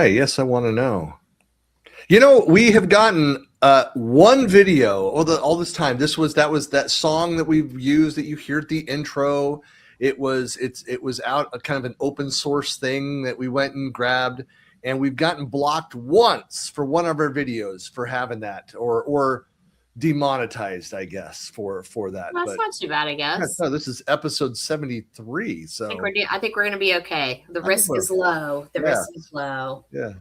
Why? Yes, I want to know. We have gotten one video all this time. That was that song that we've used that you hear at the intro. It was out a kind of an open source thing that we went and grabbed, and we've gotten blocked once for one of our videos for having that or demonetized, I guess, for that. Well, that's not too bad, I guess. No, this is episode 73. So I think we're going to be okay. The risk is low. The risk is low. Yeah.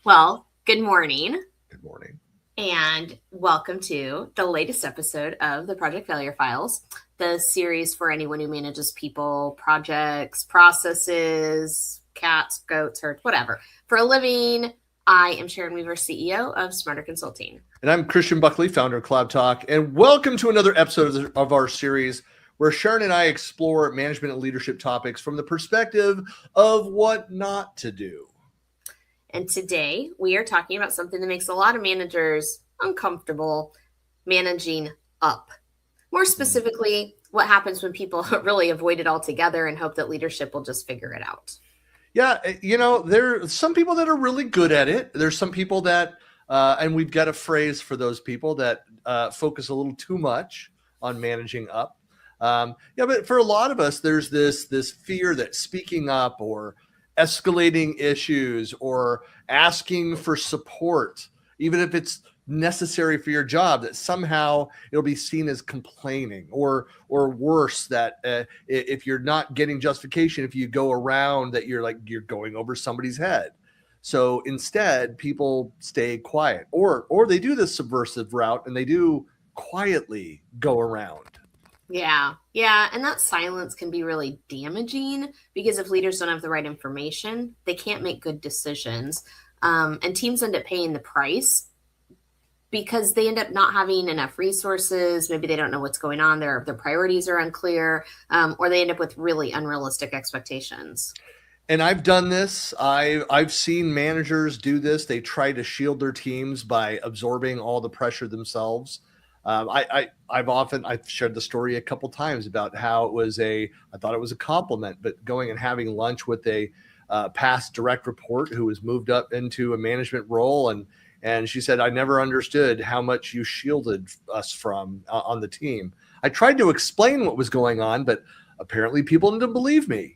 Well, good morning. Good morning. And welcome to the latest episode of the Project Failure Files, the series for anyone who manages people, projects, processes, cats, goats, or whatever for a living. I am Sharon Weaver, CEO of Smarter Consulting. And I'm Christian Buckley, founder of Cloud Talk. And welcome to another episode of our series where Sharon and I explore management and leadership topics from the perspective of what not to do. And today we are talking about something that makes a lot of managers uncomfortable: managing up. More specifically, what happens when people really avoid it altogether and hope that leadership will just figure it out. Yeah, there are some people that are really good at it. There's some people that, and we've got a phrase for those people that focus a little too much on managing up. But for a lot of us, there's this fear that speaking up or escalating issues or asking for support, even if it's necessary for your job, that somehow it'll be seen as complaining or worse, that if you're not getting justification, if you go around, that you're going over somebody's head. So instead, people stay quiet or they do the subversive route and they do quietly go around. Yeah. And that silence can be really damaging because if leaders don't have the right information, they can't make good decisions. And teams end up paying the price because they end up not having enough resources. Maybe they don't know what's going on. Their priorities are unclear, or they end up with really unrealistic expectations. And I've done this. I've seen managers do this. They try to shield their teams by absorbing all the pressure themselves. I've shared the story a couple times about how I thought it was a compliment, but going and having lunch with a past direct report who was moved up into a management role, and she said, I never understood how much you shielded us from on the team. I tried to explain what was going on, but apparently people didn't believe me.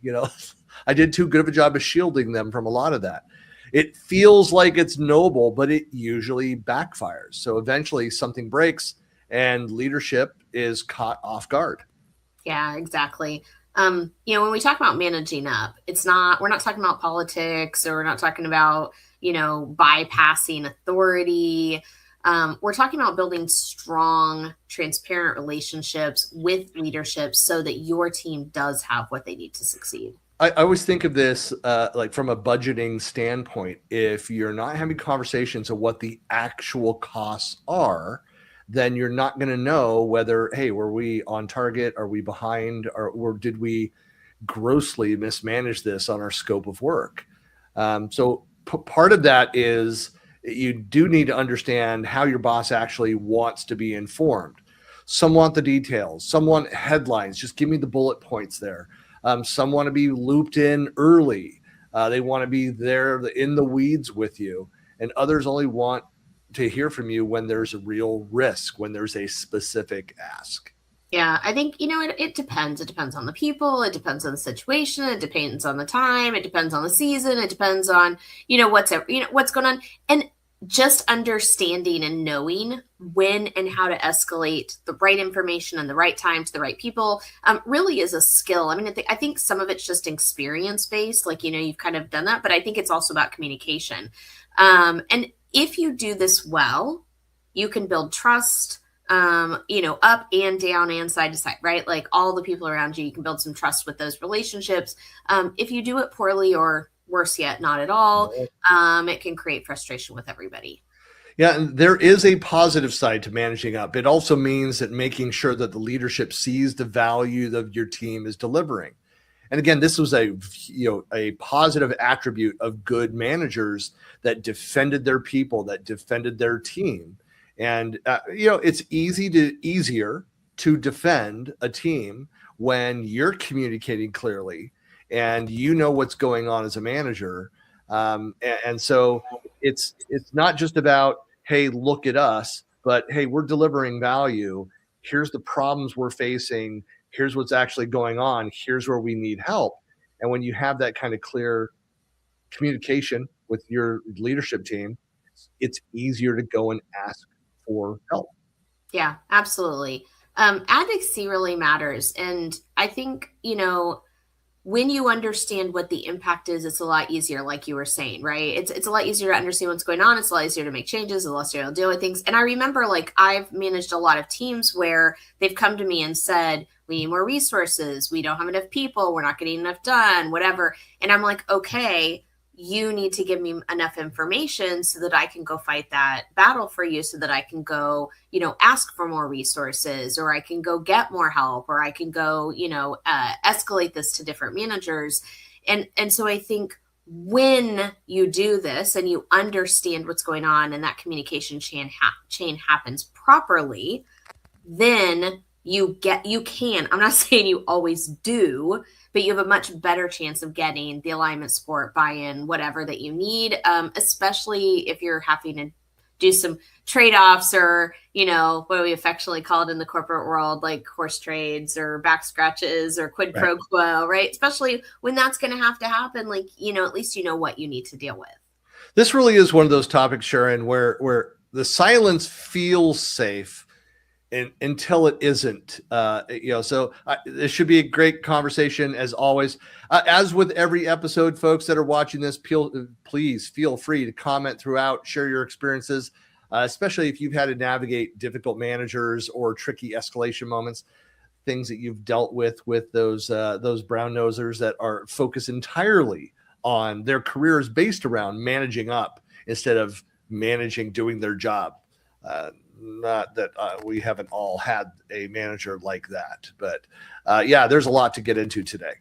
I did too good of a job of shielding them from a lot of that. It feels like it's noble, but it usually backfires. So eventually something breaks and leadership is caught off guard. Yeah, exactly. When we talk about managing up, we're not talking about politics, or we're not talking about, bypassing authority. We're talking about building strong, transparent relationships with leadership so that your team does have what they need to succeed. I always think of this like from a budgeting standpoint. If you're not having conversations of what the actual costs are, then you're not going to know whether, hey, were we on target? Are we behind? Or did we grossly mismanage this on our scope of work? So part of that is you do need to understand how your boss actually wants to be informed. Some want the details. Some want headlines. Just give me the bullet points there. Some want to be looped in early. They want to be there in the weeds with you. And others only want to hear from you when there's a real risk, when there's a specific ask. Yeah, I think, it depends. It depends on the people. It depends on the situation. It depends on the time. It depends on the season. It depends on, what's going on. And just understanding and knowing when and how to escalate the right information and the right time to the right people really is a skill. I mean, I think some of it's just experience based, you've kind of done that, but I think it's also about communication. And if you do this well, you can build trust, up and down and side to side, right? Like all the people around you, you can build some trust with those relationships. If you do it poorly, or worse yet, not at all, it can create frustration with everybody. Yeah, and there is a positive side to managing up. It also means that making sure that the leadership sees the value that your team is delivering. And again, this was a positive attribute of good managers that defended their people, that defended their team. And, it's easier to defend a team when you're communicating clearly and you know what's going on as a manager. And so it's not just about, hey, look at us, but hey, we're delivering value. Here's the problems we're facing. Here's what's actually going on. Here's where we need help. And when you have that kind of clear communication with your leadership team, it's easier to go and ask for help. Yeah, absolutely. Advocacy really matters. And I think, when you understand what the impact is, it's a lot easier, like you were saying, right? It's a lot easier to understand what's going on. It's a lot easier to make changes, a lot easier to deal with things. And I remember, like, I've managed a lot of teams where they've come to me and said, we need more resources. We don't have enough people. We're not getting enough done, whatever. And I'm like, okay, you need to give me enough information so that I can go fight that battle for you, so that I can go, ask for more resources, or I can go get more help, or I can go, escalate this to different managers. And so I think when you do this and you understand what's going on and that communication chain happens properly, then you can, I'm not saying you always do, but you have a much better chance of getting the alignment, support, buy-in, whatever that you need, especially if you're having to do some trade-offs, or, what we affectionately call it in the corporate world, like horse trades or back scratches or quid pro quo, right? Especially when that's going to have to happen, like, at least you know what you need to deal with. This really is one of those topics, Sharon, where the silence feels safe until it isn't. So this should be a great conversation as always. As with every episode, folks that are watching this, please feel free to comment throughout, share your experiences, especially if you've had to navigate difficult managers or tricky escalation moments, things that you've dealt with those brown nosers that are focused entirely on their careers based around managing up instead of doing their job. Not that we haven't all had a manager like that, but there's a lot to get into today.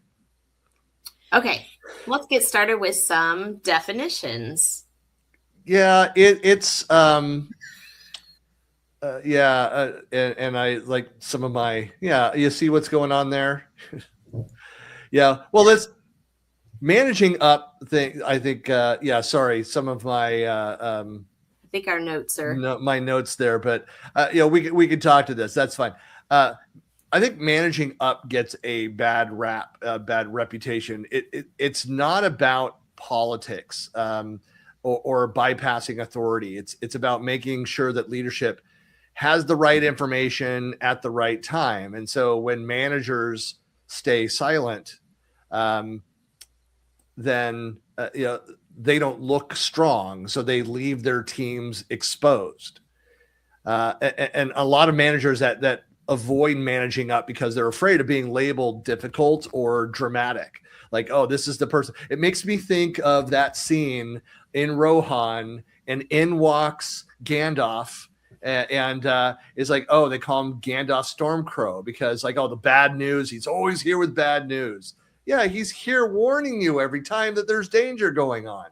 Okay, let's get started with some definitions. Yeah, it's and I like some of my, you see what's going on there. Yeah, well, that's managing up thing. I think, some of my I think our notes are my notes there, but we could talk to this. That's fine. I think managing up gets a bad rap, bad reputation. It's not about politics or bypassing authority. It's about making sure that leadership has the right information at the right time. And so when managers stay silent, then they don't look strong, so they leave their teams exposed. And a lot of managers that avoid managing up because they're afraid of being labeled difficult or dramatic. Like, oh, this is the person. It makes me think of that scene in Rohan, and in walks Gandalf, and it's like, oh, they call him Gandalf Stormcrow because, like, oh, the bad news. He's always here with bad news. Yeah, he's here warning you every time that there's danger going on.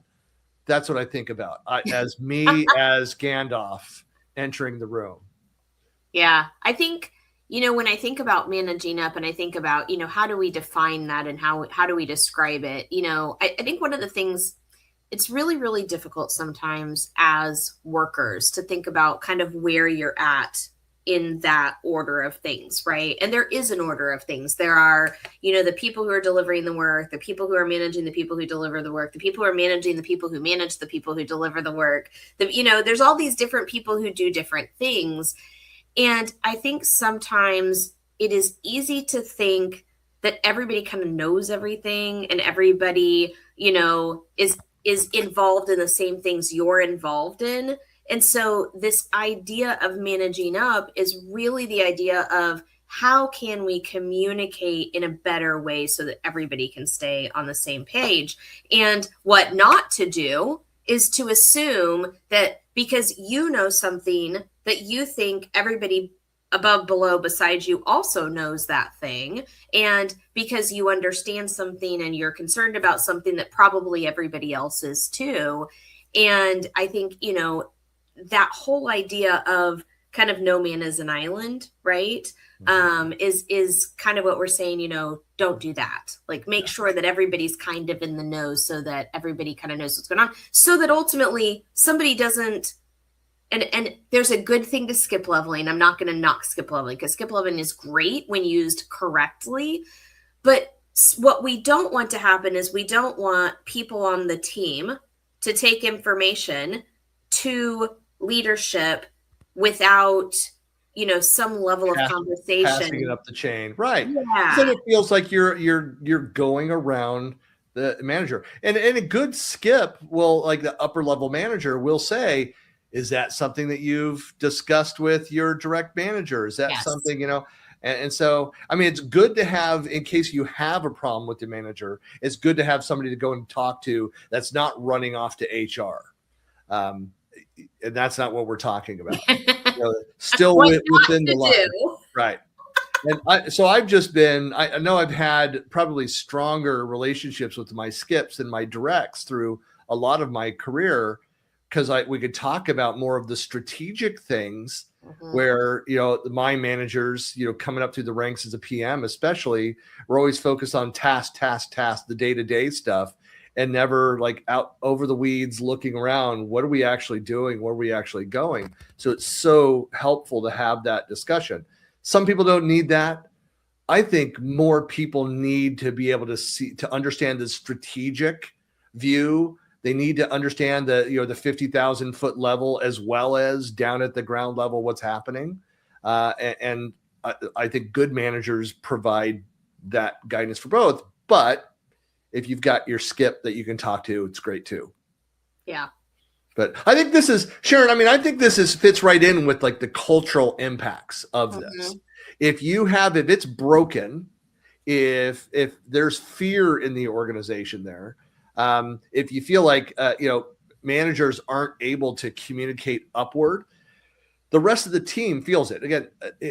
That's what I think about as me as Gandalf entering the room. Yeah, I think, when I think about managing up and I think about, how do we define that and how do we describe it? I think one of the things, it's really, really difficult sometimes as workers to think about kind of where you're at in that order of things, right? And there is an order of things. There are, the people who are delivering the work, the people who are managing the people who deliver the work, the people who are managing the people who manage the people who deliver the work. There's all these different people who do different things. And I think sometimes it is easy to think that everybody kind of knows everything and everybody, is involved in the same things you're involved in. And so this idea of managing up is really the idea of how can we communicate in a better way so that everybody can stay on the same page. And what not to do is to assume that because you know something that you think everybody above, below, beside you also knows that thing. And because you understand something and you're concerned about something that probably everybody else is too. And I think, that whole idea of kind of no man is an island, right? Is kind of what we're saying, don't do that. Like, make sure that everybody's kind of in the know, so that everybody kind of knows what's going on, so that ultimately somebody doesn't, and there's a good thing to skip leveling. I'm not going to knock skip leveling, because skip leveling is great when used correctly. But what we don't want to happen is we don't want people on the team to take information to leadership without, some level of conversation. Passing it up the chain. Right. Yeah. So it feels like you're going around the manager. And a good skip will, like the upper level manager will say, is that something that you've discussed with your direct manager? Is that something, and so, I mean, it's good to have, in case you have a problem with the manager, it's good to have somebody to go and talk to that's not running off to HR. And that's not what we're talking about. Still within the line. Right. And so I've just been, I know I've had probably stronger relationships with my skips and my directs through a lot of my career, because we could talk about more of the strategic things where, my managers, coming up through the ranks as a PM, especially, we're always focused on task, the day-to-day stuff, and never like out over the weeds looking around. What are we actually doing? Where are we actually going? So it's so helpful to have that discussion. Some people don't need that. I think more people need to be able to understand the strategic view. They need to understand the 50,000 foot level, as well as down at the ground level, what's happening. And I think good managers provide that guidance for both. But if you've got your skip that you can talk to, it's great too. Yeah. But I think this is, Sharon, I mean, I think this fits right in with like the cultural impacts of this. If it's broken, if there's fear in the organization there, if you feel like, managers aren't able to communicate upward, the rest of the team feels it. Again,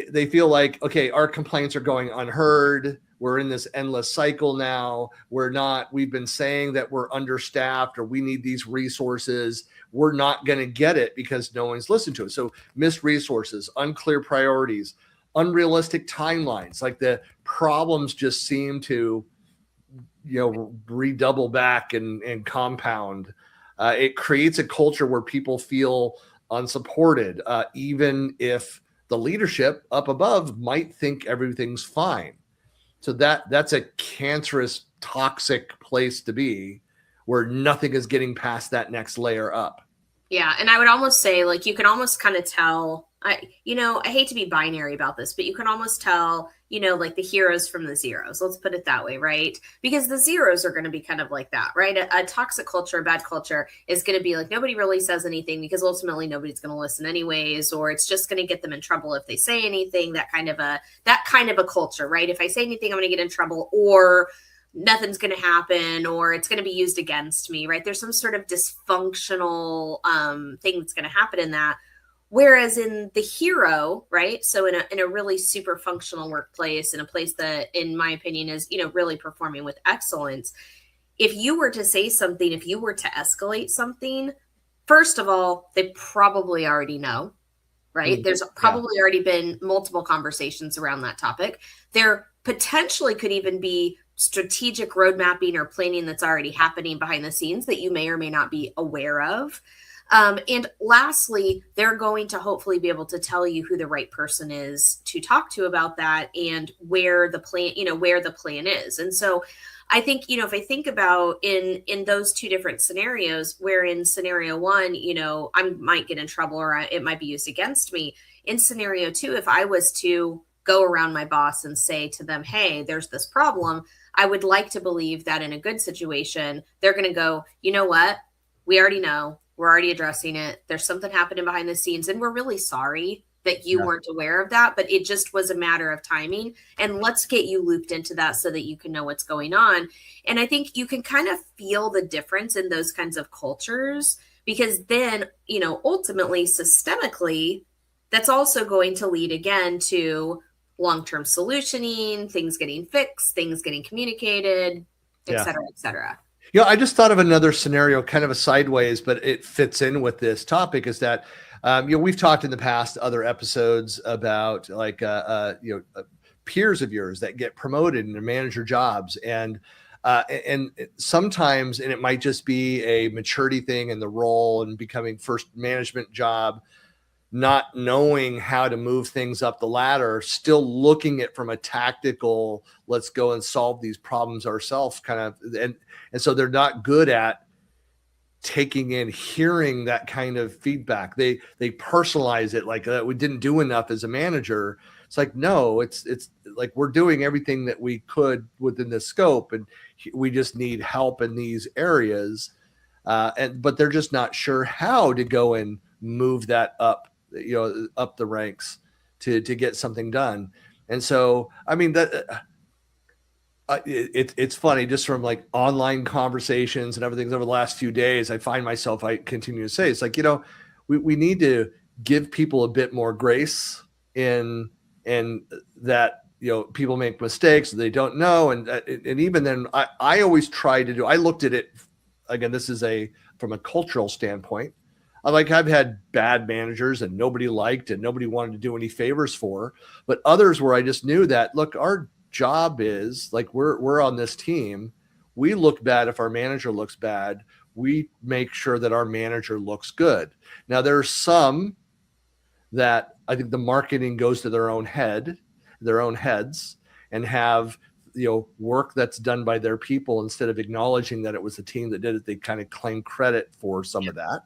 they feel like, okay, our complaints are going unheard. We're in this endless cycle now. We've been saying that we're understaffed or we need these resources. We're not going to get it because no one's listened to it. So missed resources, unclear priorities, unrealistic timelines, like the problems just seem to, redouble back and compound. It creates a culture where people feel unsupported, even if the leadership up above might think everything's fine. So that's a cancerous, toxic place to be, where nothing is getting past that next layer up. Yeah. And I would almost say, like, you can almost kind of tell, I hate to be binary about this, but you can almost tell, like the heroes from the zeros. Let's put it that way, right? Because the zeros are going to be kind of like that, right? A toxic culture, a bad culture is going to be like, nobody really says anything because ultimately nobody's going to listen anyways, or it's just going to get them in trouble if they say anything. That kind of a culture, right? If I say anything, I'm going to get in trouble, or nothing's going to happen, or it's going to be used against me, right? There's some sort of dysfunctional thing that's going to happen in that. Whereas in the hero, right? So in a really super functional workplace, in a place that, in my opinion, is, really performing with excellence, if you were to say something, if you were to escalate something, first of all, they probably already know, right? There's probably already been multiple conversations around that topic. There potentially could even be strategic road mapping or planning that's already happening behind the scenes that you may or may not be aware of. And lastly, they're going to hopefully be able to tell you who the right person is to talk to about that, and where the plan is. And so I think, if I think about in those two different scenarios, where in scenario one, I might get in trouble, or it might be used against me. In scenario two, if I was to go around my boss and say to them, hey, there's this problem, I would like to believe that in a good situation, they're going to go, you know what? We already know. We're already addressing it. There's something happening behind the scenes, and we're really sorry that you weren't aware of that, but it just was a matter of timing. And let's get you looped into that so that you can know what's going on. And I think you can kind of feel the difference in those kinds of cultures, because then, ultimately, systemically, that's also going to lead again to long-term solutioning, things getting fixed, things getting communicated, et cetera, et cetera. I just thought of another scenario, kind of a sideways, but it fits in with this topic. Is that we've talked in the past other episodes about like peers of yours that get promoted and manager jobs, and sometimes, and it might just be a maturity thing in the role and becoming first management job, not knowing how to move things up the ladder, still looking at from a tactical, let's go and solve these problems ourselves kind of, and so they're not good at taking in, hearing that kind of feedback. They personalize it like we didn't do enough as a manager. It's like, no, it's like we're doing everything that we could within the scope, and we just need help in these areas. But they're just not sure how to go and move that up, up the ranks to get something done. And so, I mean, that it's funny, just from like online conversations and everything over the last few days, I find myself, I continue to say, it's like, we need to give people a bit more grace in that, people make mistakes, they don't know. And even then, I always try to I looked at it, again, this is from a cultural standpoint. I've had bad managers and nobody liked and nobody wanted to do any favors for, but others where I just knew that, look, our job is like, we're on this team. We look bad if our manager looks bad. We make sure that our manager looks good. Now there's some that I think the marketing goes to their own heads, and have work that's done by their people, instead of acknowledging that it was the team that did it, they kind of claim credit for some of that.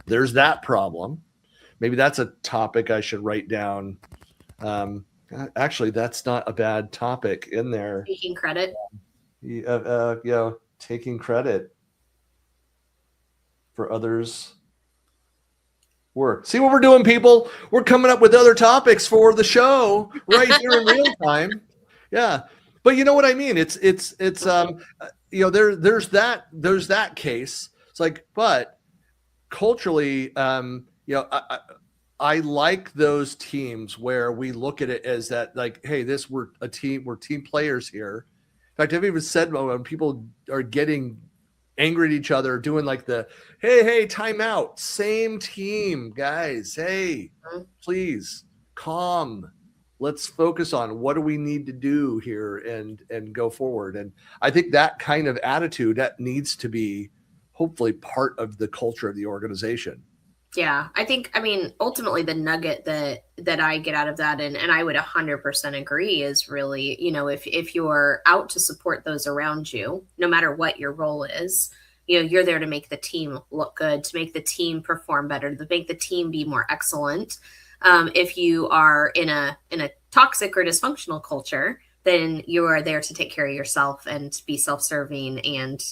There's that problem. Maybe that's a topic I should write down. Actually, that's not a bad topic in there. Taking credit. Taking credit for others' work. See what we're doing, people? We're coming up with other topics for the show right here in real time. Yeah. But you know what I mean? It's there's that case. It's like, but culturally, I like those teams where we look at it as that, like, hey, we're a team, we're team players here. In fact, I've even said when people are getting angry at each other, doing like the, hey, time out, same team, guys. Hey, please calm. Let's focus on what do we need to do here and go forward. And I think that kind of attitude, that needs to be hopefully part of the culture of the organization. Yeah, ultimately the nugget that I get out of that, and I would 100% agree, is really, if you're out to support those around you, no matter what your role is, you're there to make the team look good, to make the team perform better, to make the team be more excellent. If you are in a toxic or dysfunctional culture, then you are there to take care of yourself and be self-serving, and,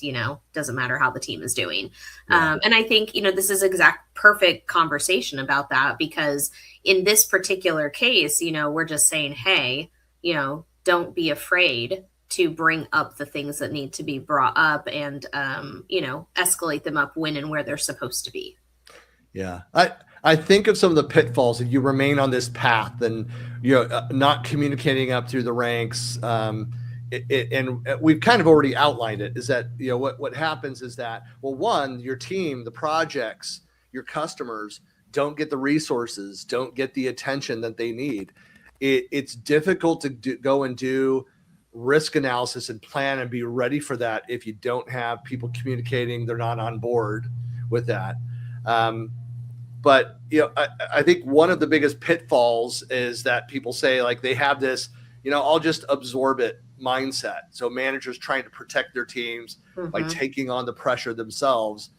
doesn't matter how the team is doing. Yeah. And I think, this is perfect conversation about that, because in this particular case, we're just saying, hey, don't be afraid to bring up the things that need to be brought up, and, escalate them up when and where they're supposed to be. Yeah. I think of some of the pitfalls that you remain on this path and not communicating up through the ranks. And we've kind of already outlined it, is that, what happens is that, well, one, your team, the projects, your customers don't get the resources, don't get the attention that they need. It's difficult to go and do risk analysis and plan and be ready for that if you don't have people communicating, they're not on board with that. But, I think one of the biggest pitfalls is that people say, like, they have this, I'll just absorb it mindset. So managers trying to protect their teams by taking on the pressure themselves.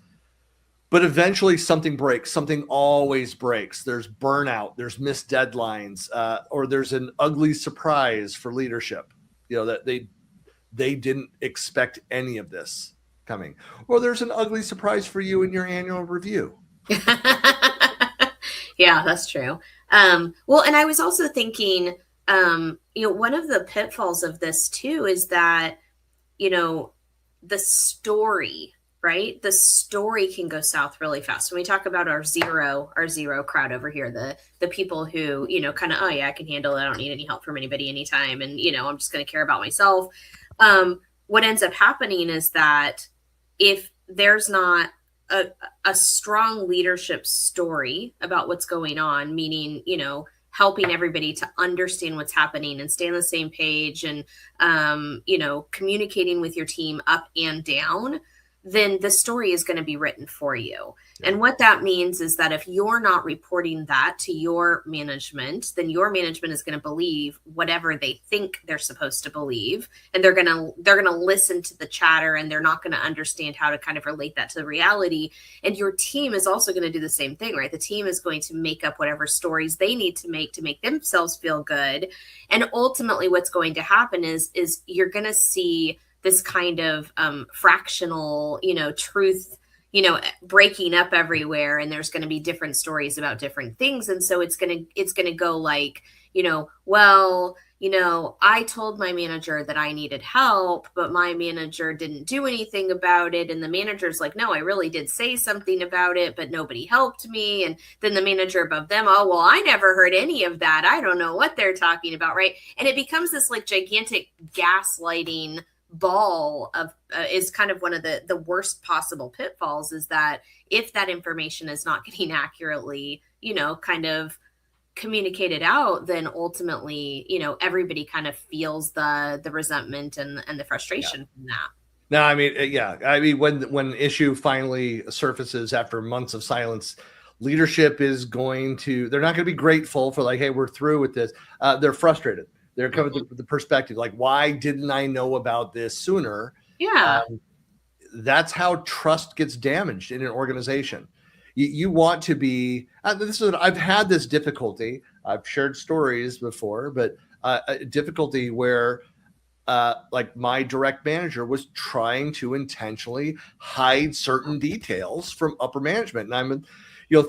But eventually something breaks. Something always breaks. There's burnout, there's missed deadlines, or there's an ugly surprise for leadership, that they didn't expect any of this coming. Or there's an ugly surprise for you in your annual review. Yeah, that's true. Well, and I was also thinking, one of the pitfalls of this too is that, the story, right? The story can go south really fast. When we talk about our zero crowd over here, the people who, kind of, oh yeah, I can handle it. I don't need any help from anybody anytime. And, I'm just going to care about myself. What ends up happening is that if there's not a strong leadership story about what's going on, meaning, helping everybody to understand what's happening and stay on the same page and, communicating with your team up and down, then the story is going to be written for you. Yeah. And what that means is that if you're not reporting that to your management, then your management is going to believe whatever they think they're supposed to believe. And they're going to listen to the chatter, and they're not going to understand how to kind of relate that to the reality. And your team is also going to do the same thing, right? The team is going to make up whatever stories they need to make themselves feel good. And ultimately what's going to happen is you're going to see this kind of fractional, truth, breaking up everywhere. And there's going to be different stories about different things. And so it's going to go like, I told my manager that I needed help, but my manager didn't do anything about it. And the manager's like, no, I really did say something about it, but nobody helped me. And then the manager above them, oh, well, I never heard any of that. I don't know what they're talking about, right? And it becomes this like gigantic gaslighting ball of is kind of one of the worst possible pitfalls, is that if that information is not getting accurately, kind of communicated out, then ultimately, everybody kind of feels the resentment and the frustration from that. No, I mean, when issue finally surfaces after months of silence, leadership is they're not going to be grateful for like, hey, we're through with this. They're frustrated. They're coming with the perspective, like, why didn't I know about this sooner? Yeah. That's how trust gets damaged in an organization. You want to be, I've had this difficulty. I've shared stories before, but a difficulty where like my direct manager was trying to intentionally hide certain details from upper management. And I'm,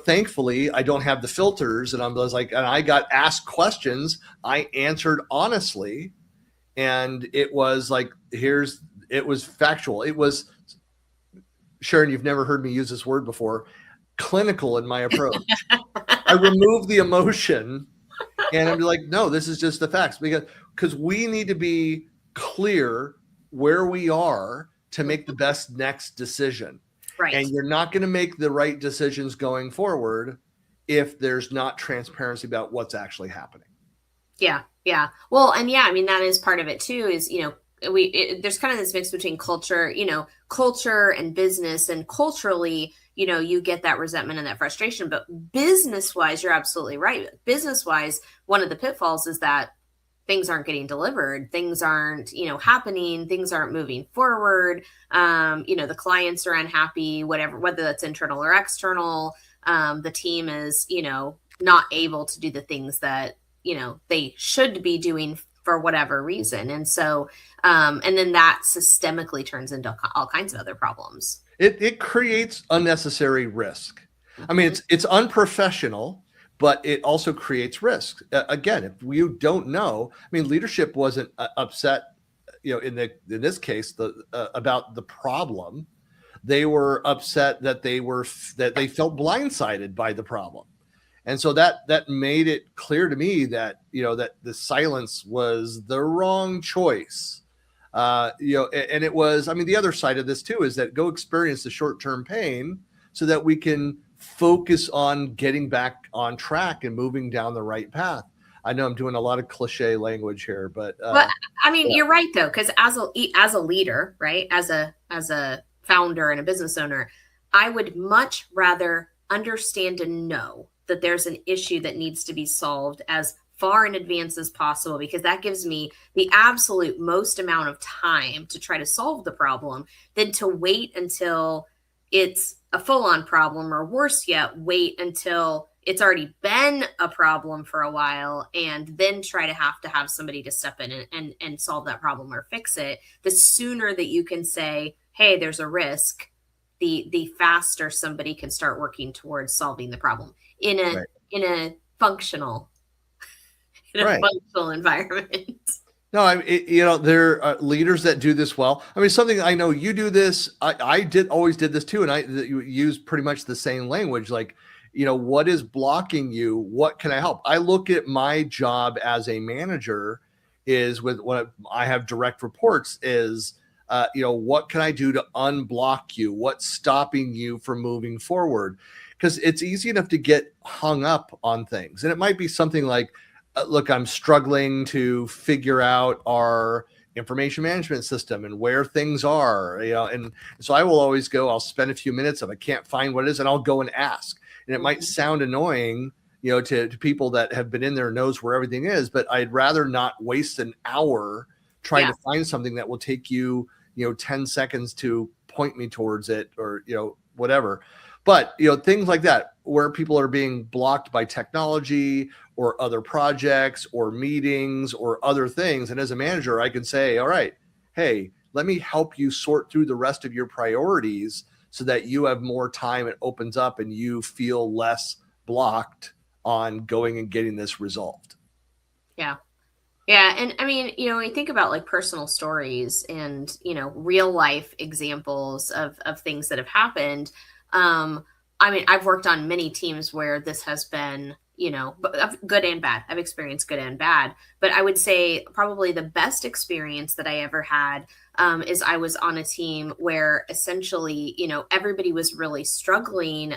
thankfully I don't have the filters, and and I got asked questions. I answered honestly. And it was like, it was factual. It was, Sharon, you've never heard me use this word before, clinical in my approach. I remove the emotion and I'm like, no, this is just the facts, because we need to be clear where we are to make the best next decision. Right. And you're not going to make the right decisions going forward if there's not transparency about what's actually happening. Yeah. Yeah. Well, and yeah, I mean, that is part of it too, is, there's kind of this mix between culture and business, and culturally, you get that resentment and that frustration, but business wise, you're absolutely right. Business wise, one of the pitfalls is that things aren't getting delivered. Things aren't, happening. Things aren't moving forward. The clients are unhappy, whether that's internal or external. The team is, not able to do the things that, they should be doing for whatever reason. And so, and then that systemically turns into all kinds of other problems. It creates unnecessary risk. I mean, it's unprofessional, but it also creates risk. Again, if you don't know, I mean, leadership wasn't upset, in this case, about the problem. They were upset that they felt blindsided by the problem. And so that made it clear to me that, that the silence was the wrong choice. And it was, I mean, the other side of this too is that go experience the short-term pain so that we can focus on getting back on track and moving down the right path. I know I'm doing a lot of cliche language here, but I mean, yeah. You're right though, because as a leader, right, as a founder and a business owner, I would much rather understand and know that there's an issue that needs to be solved as far in advance as possible, because that gives me the absolute most amount of time to try to solve the problem than to wait until it's a full-on problem, or worse yet, wait until it's already been a problem for a while and then try to have somebody to step in and solve that problem or fix it. The sooner that you can say, hey, there's a risk, the faster somebody can start working towards solving the problem in a functional functional environment. No, there are leaders that do this well. I mean, something I know you do this. I always did this too, and you use pretty much the same language. Like, what is blocking you? What can I help? I look at my job as a manager is with what I have direct reports is what can I do to unblock you? What's stopping you from moving forward? Because it's easy enough to get hung up on things. And it might be something like, look, I'm struggling to figure out our information management system and where things are, and so I will always I'll spend a few minutes if I can't find what it is, and I'll go and ask. And it might sound annoying, to people that have been in there and knows where everything is, but I'd rather not waste an hour trying to find something that will take you, 10 seconds to point me towards it, or, whatever. But, things like that, where people are being blocked by technology or other projects or meetings or other things. And as a manager, I can say, all right, hey, let me help you sort through the rest of your priorities so that you have more time. It opens up and you feel less blocked on going and getting this resolved. Yeah. Yeah. And I mean, we think about like personal stories and, real life examples of things that have happened. I mean, I've worked on many teams where this has been, good and bad. I've experienced good and bad, but I would say probably the best experience that I ever had is I was on a team where essentially, everybody was really struggling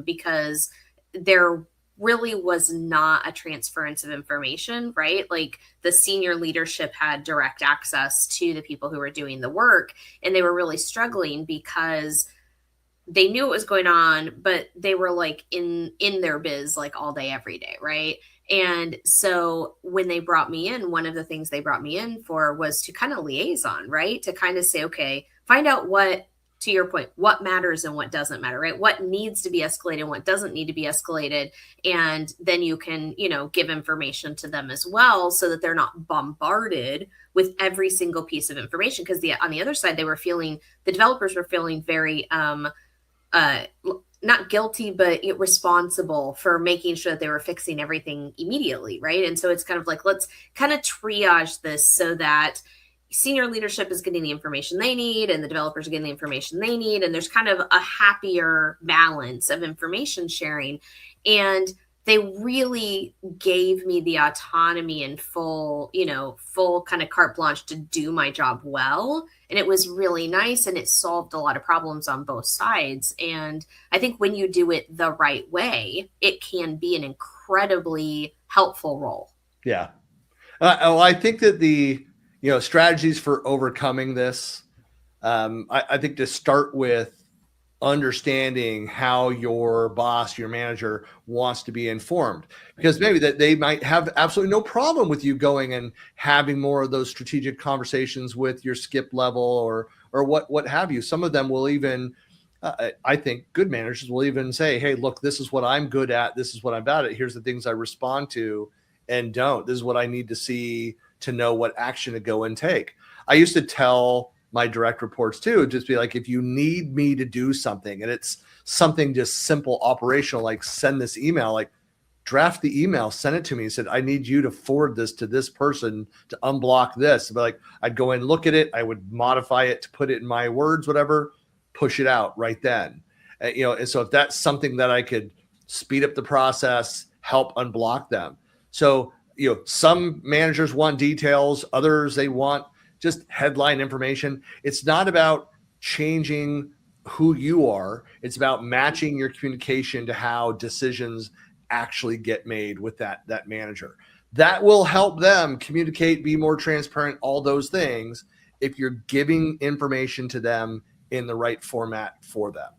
because there really was not a transference of information, right? Like the senior leadership had direct access to the people who were doing the work, and they were really struggling because they knew what was going on, but they were like in their biz like all day, every day, right? And so when they brought me in, one of the things they brought me in for was to kind of liaison, right? To kind of say, okay, find out what, to your point, what matters and what doesn't matter, right? What needs to be escalated and what doesn't need to be escalated. And then you can, give information to them as well so that they're not bombarded with every single piece of information. Because on the other side, the developers were feeling very, not guilty, but responsible for making sure that they were fixing everything immediately, right? And so it's kind of like, let's kind of triage this so that senior leadership is getting the information they need and the developers are getting the information they need. And there's kind of a happier balance of information sharing. And they really gave me the autonomy and full kind of carte blanche to do my job well. And it was really nice, and it solved a lot of problems on both sides. And I think when you do it the right way, it can be an incredibly helpful role. Yeah. I think that the, strategies for overcoming this, I think to start with understanding how your boss, your manager wants to be informed, because maybe that they might have absolutely no problem with you going and having more of those strategic conversations with your skip level or what have you. Some of them will even, I think good managers will even say, hey, look, this is what I'm good at. This is what I'm bad at. Here's the things I respond to and don't. This is what I need to see to know what action to go and take. I used to tell my direct reports too, just be like, if you need me to do something and it's something just simple operational, like send this email, like draft the email, send it to me. He said, I need you to forward this to this person to unblock this. But like, I'd go and look at it. I would modify it to put it in my words, whatever, push it out right then. And so if that's something that I could speed up the process, help unblock them. So, some managers want details, others, they want just headline information. It's not about changing who you are. It's about matching your communication to how decisions actually get made with that manager. That will help them communicate, be more transparent, all those things, if you're giving information to them in the right format for them.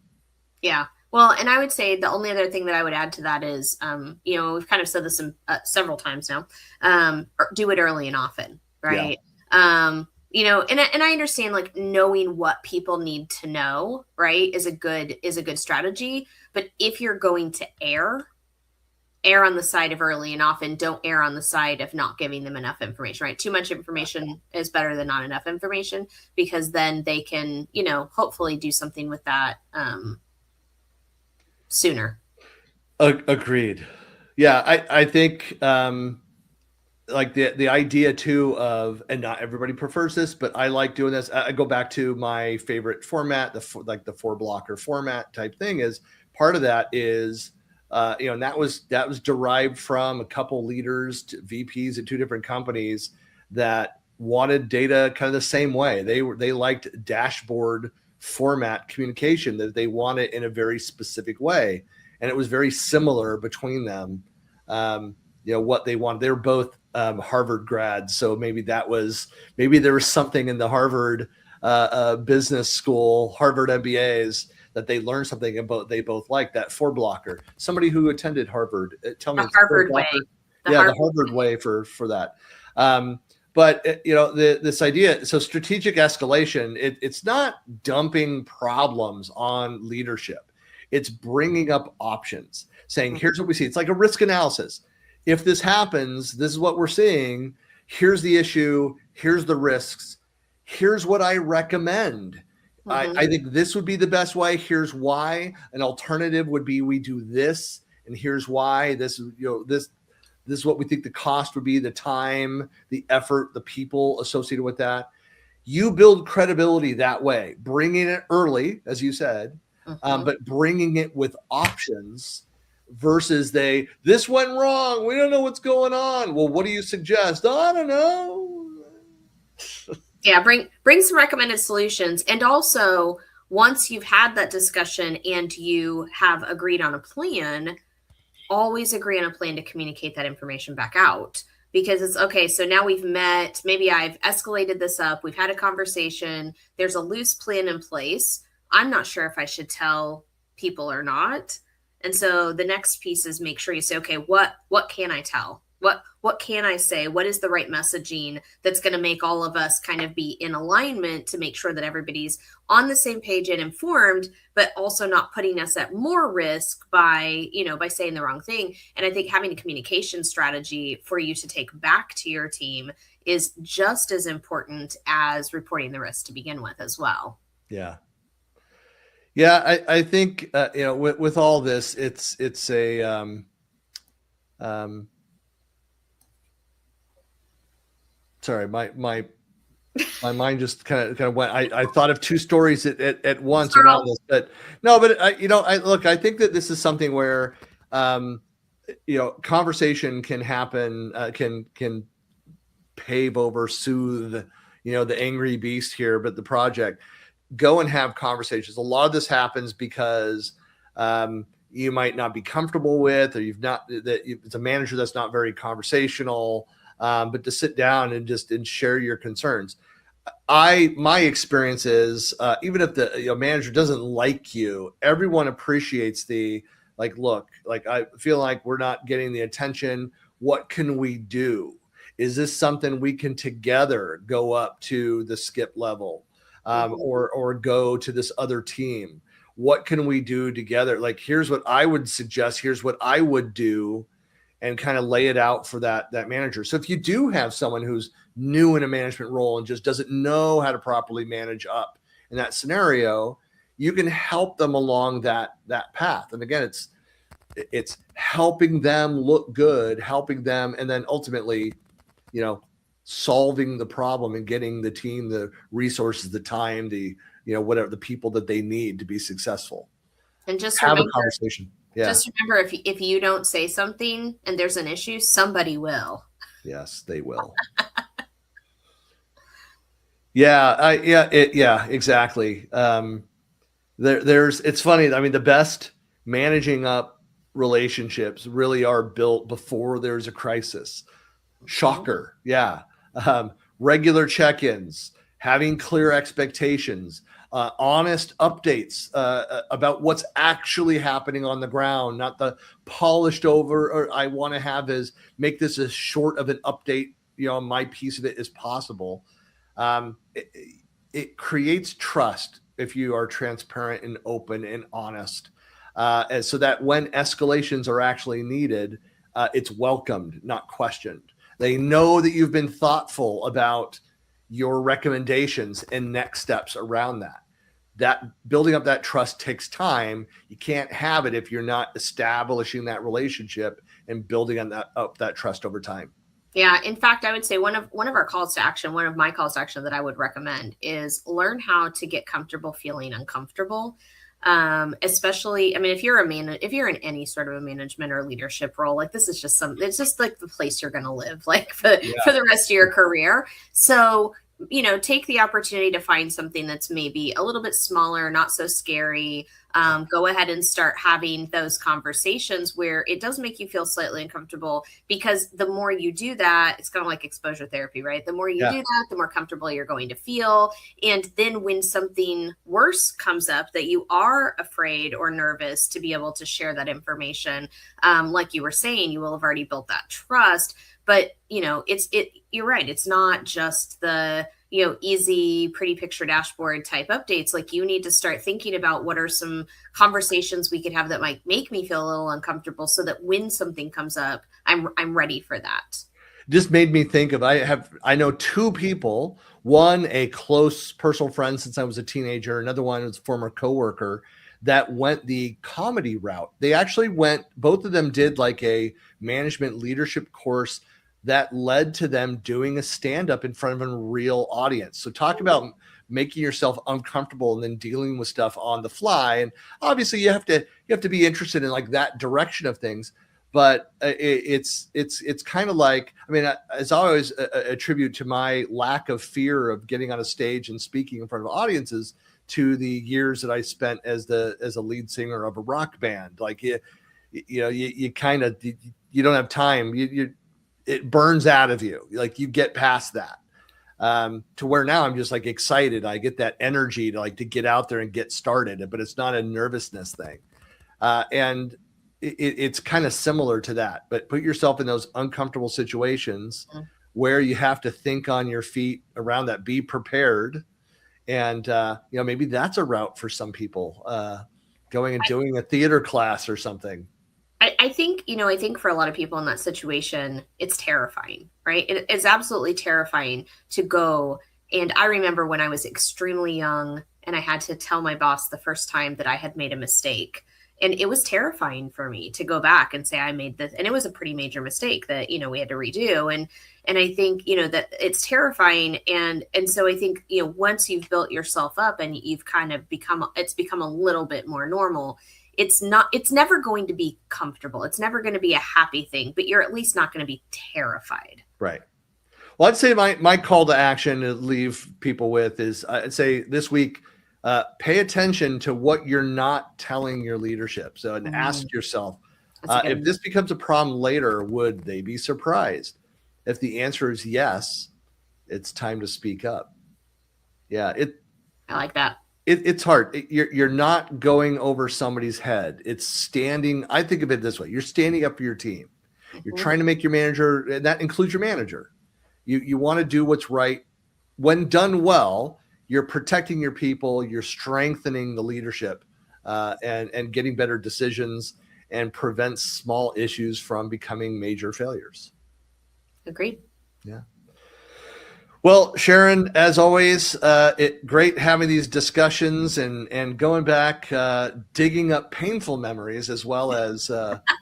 Yeah. Well, and I would say the only other thing that I would add to that is, we've kind of said this several times now, do it early and often, right? Yeah. And I understand like knowing what people need to know, right, is a good strategy. But if you're going to err on the side of early and often, don't err on the side of not giving them enough information, right? Too much information is better than not enough information, because then they can, hopefully do something with that sooner. Agreed. Yeah, I think like the idea too of, and not everybody prefers this, but I like doing this. I go back to my favorite format, the 4-blocker format type thing. Is part of that is, and that was derived from a couple leaders, VPs at 2 different companies that wanted data kind of the same way. They liked dashboard format communication, that they want it in a very specific way, and it was very similar between them. What they wanted. They were both Harvard grads, so maybe there was something in the Harvard business school, Harvard MBAs, that they learned something about. They both like that 4-blocker. Somebody who attended Harvard, tell me, the Harvard way. The Harvard way for that. But this idea, so strategic escalation, it's not dumping problems on leadership. It's bringing up options, saying, here's what we see. It's like a risk analysis. If this happens, this is what we're seeing. Here's the issue. Here's the risks. Here's what I recommend. I think this would be the best way. Here's why. An alternative would be we do this, and here's why. This is what we think the cost would be, the time, the effort, the people associated with that. You build credibility that way, bringing it early, as you said, but bringing it with options versus this went wrong. We don't know what's going on. Well, what do you suggest? I don't know. Yeah, bring some recommended solutions. And also, once you've had that discussion and you have agreed on a plan, always agree on a plan to communicate that information back out, because it's okay. So now we've met, maybe I've escalated this up. We've had a conversation. There's a loose plan in place. I'm not sure if I should tell people or not. And so the next piece is make sure you say, okay, what can I tell? What can I say? What is the right messaging that's going to make all of us kind of be in alignment to make sure that everybody's on the same page and informed, but also not putting us at more risk by saying the wrong thing. And I think having a communication strategy for you to take back to your team is just as important as reporting the risk to begin with as well. Yeah. Yeah. I think, with all this, it's a, sorry, my mind just kind of went. I thought of two stories at once around this, but no. But I think that this is something where, conversation can happen, can pave over, soothe, the angry beast here. But the project, go and have conversations. A lot of this happens because you might not be comfortable with, or it's a manager that's not very conversational. But to sit down and share your concerns. My experience is, even if the manager doesn't like you, everyone appreciates look, I feel like we're not getting the attention. What can we do? Is this something we can together go up to the skip level, or go to this other team? What can we do together? Here's what I would suggest. Here's what I would do. And kind of lay it out for that manager. So if you do have someone who's new in a management role and just doesn't know how to properly manage up in that scenario, you can help them along that path. And again, it's helping them look good, helping them, and then ultimately, solving the problem and getting the team the resources, the time, whatever, the people that they need to be successful. And just have a conversation. Yeah. Just remember, if you don't say something and there's an issue, somebody will. Yes, they will. Yeah, exactly. It's funny. I mean, the best managing up relationships really are built before there's a crisis. Shocker. Yeah. Regular check-ins, having clear expectations, honest updates about what's actually happening on the ground, not the polished over, or I want to have is make this as short of an update, my piece of it as possible. It creates trust if you are transparent and open and honest, and so that when escalations are actually needed, it's welcomed, not questioned. They know that you've been thoughtful about your recommendations and next steps around that. That building up that trust takes time. You can't have it if you're not establishing that relationship and building on that trust over time. Yeah. In fact, I would say one of our calls to action, one of my calls to action that I would recommend is learn how to get comfortable feeling uncomfortable. Especially, I mean, if you're in any sort of a management or leadership role, like this is just it's just like the place you're going to live, like for the rest of your career. So, take the opportunity to find something that's maybe a little bit smaller, not so scary. Go ahead and start having those conversations where it does make you feel slightly uncomfortable, because the more you do that, it's kind of like exposure therapy, right? The more you do that, the more comfortable you're going to feel. And then when something worse comes up that you are afraid or nervous to be able to share that information, like you were saying, you will have already built that trust. But, you're right. It's not just the, easy, pretty picture dashboard type updates. Like, you need to start thinking about what are some conversations we could have that might make me feel a little uncomfortable, so that when something comes up, I'm ready for that. Just made me think of, I know two people, one, a close personal friend since I was a teenager. Another one was a former coworker that went the comedy route. They actually both of them did like a management leadership course that led to them doing a stand-up in front of a real audience. So talk about making yourself uncomfortable and then dealing with stuff on the fly. And obviously you have to be interested in like that direction of things. But it's kind of like, I mean, as I always attribute to my lack of fear of getting on a stage and speaking in front of audiences to the years that I spent as a lead singer of a rock band. Like you don't have time. It burns out of you. Like you get past that, to where now I'm just like excited. I get that energy to get out there and get started, but it's not a nervousness thing. And it's kind of similar to that, but put yourself in those uncomfortable situations where you have to think on your feet around that, be prepared. And, maybe that's a route for some people, going and doing a theater class or something. I think for a lot of people in that situation, it's terrifying, right? It is absolutely terrifying to go. And I remember when I was extremely young and I had to tell my boss the first time that I had made a mistake. And it was terrifying for me to go back and say I made this. And it was a pretty major mistake that, we had to redo. And I think, that it's terrifying. And so I think, once you've built yourself up and you've kind of become a little bit more normal, it's never going to be comfortable. It's never going to be a happy thing, but you're at least not going to be terrified. Right. Well, I'd say my call to action to leave people with is, I'd say this week, pay attention to what you're not telling your leadership. So, and ask yourself, if this becomes a problem later, would they be surprised? If the answer is yes, it's time to speak up. Yeah. I like that. It's hard. You're not going over somebody's head. It's standing. I think of it this way. You're standing up for your team. You're trying to make your manager, and that includes your manager. You want to do what's right. When done well, you're protecting your people. You're strengthening the leadership, and getting better decisions, and prevents small issues from becoming major failures. Agreed. Yeah. Well, Sharon, as always, great having these discussions and going back, digging up painful memories as well as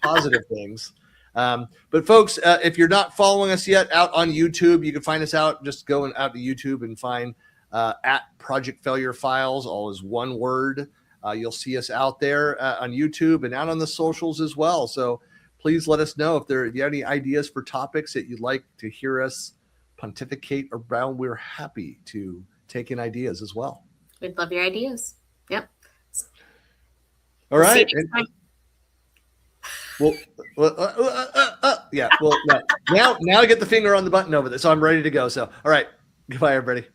positive things. But folks, if you're not following us yet out on YouTube, you can find us out. Just going out to YouTube and find at Project Failure Files, all is one word. You'll see us out there on YouTube and out on the socials as well. So please let us know if you have any ideas for topics that you'd like to hear us pontificate around. We're happy to take in ideas as well. We'd love your ideas. Yep. All right. Yeah. Well, now I get the finger on the button over there, so I'm ready to go. So, all right. Goodbye, everybody.